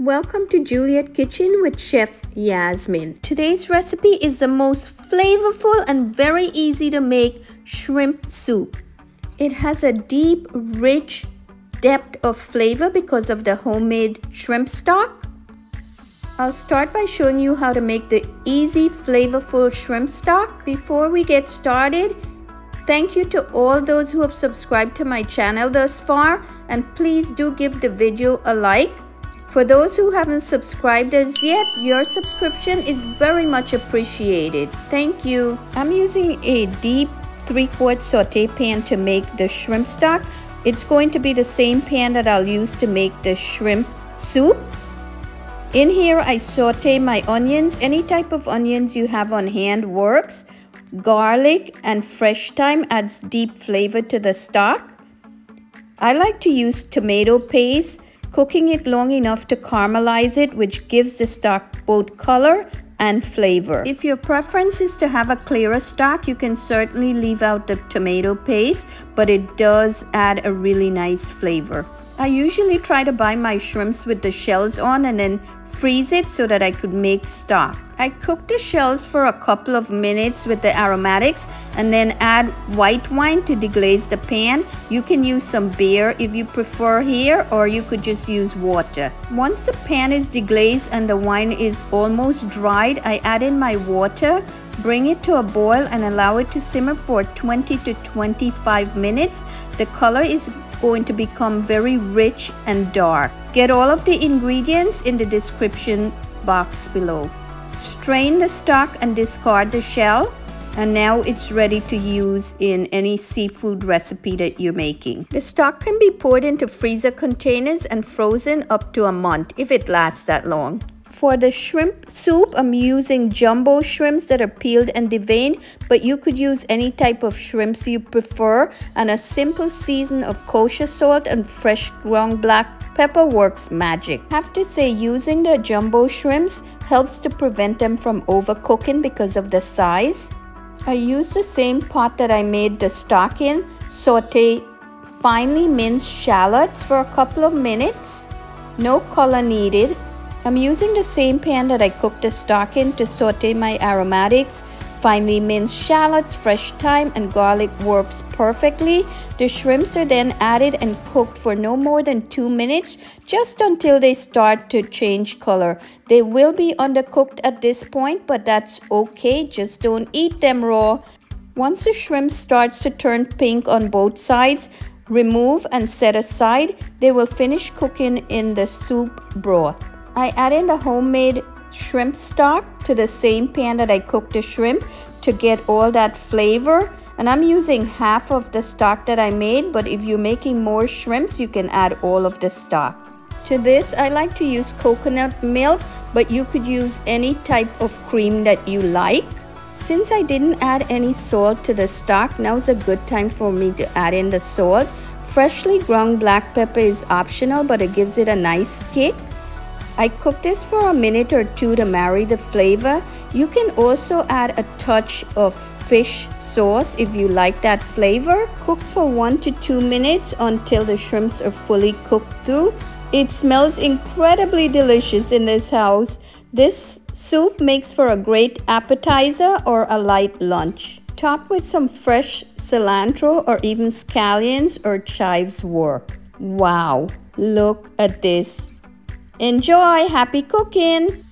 Welcome to Juliet Kitchen with Chef Yasmin. Today's recipe is the most flavorful and very easy to make shrimp soup. It has a deep, rich depth of flavor because of the homemade shrimp stock. I'll start by showing you how to make the easy, flavorful shrimp stock. Before we get started, thank you to all those who have subscribed to my channel thus far, and please do give the video a like. For those who haven't subscribed as yet, your subscription is very much appreciated. Thank you. I'm using a deep 3/4 saute pan to make the shrimp stock. It's going to be the same pan that I'll use to make the shrimp soup. In here, I saute my onions. Any type of onions you have on hand works. Garlic and fresh thyme adds deep flavor to the stock. I like to use tomato paste, cooking it long enough to caramelize it, which gives the stock both color and flavor. If your preference is to have a clearer stock, you can certainly leave out the tomato paste, but it does add a really nice flavor. I usually try to buy my shrimps with the shells on and then freeze it so that I could make stock. I cook the shells for a couple of minutes with the aromatics and then add white wine to deglaze the pan. You can use some beer if you prefer here, or you could just use water. Once the pan is deglazed and the wine is almost dried, I add in my water, bring it to a boil and allow it to simmer for 20 to 25 minutes. The color is going to become very rich and dark. Get all of the ingredients in the description box below. Strain the stock and discard the shell, and now it's ready to use in any seafood recipe that you're making. The stock can be poured into freezer containers and frozen up to a month if it lasts that long. For the shrimp soup, I'm using jumbo shrimps that are peeled and deveined, but you could use any type of shrimps you prefer, and a simple season of kosher salt and fresh ground black pepper works magic. I have to say, using the jumbo shrimps helps to prevent them from overcooking because of the size. I use the same pot that I made the stock in, saute finely minced shallots for a couple of minutes. No color needed. I'm using the same pan that I cooked the stock in to saute my aromatics. Finely minced shallots, fresh thyme, and garlic works perfectly. The shrimps are then added and cooked for no more than 2 minutes, just until they start to change color. They will be undercooked at this point, but that's okay. Just don't eat them raw. Once the shrimp starts to turn pink on both sides, remove and set aside. They will finish cooking in the soup broth. I add in the homemade shrimp stock to the same pan that I cooked the shrimp to get all that flavor. And I'm using half of the stock that I made, but if you're making more shrimps, you can add all of the stock. To this, I like to use coconut milk, but you could use any type of cream that you like. Since I didn't add any salt to the stock, now is a good time for me to add in the salt. Freshly ground black pepper is optional, but it gives it a nice kick. I cook this for a minute or two to marry the flavor. You can also add a touch of fish sauce if you like that flavor. Cook for 1 to 2 minutes until the shrimps are fully cooked through. It smells incredibly delicious in this house. This soup makes for a great appetizer or a light lunch. Top with some fresh cilantro or even scallions or chives work. Wow, look at this. Enjoy! Happy cooking!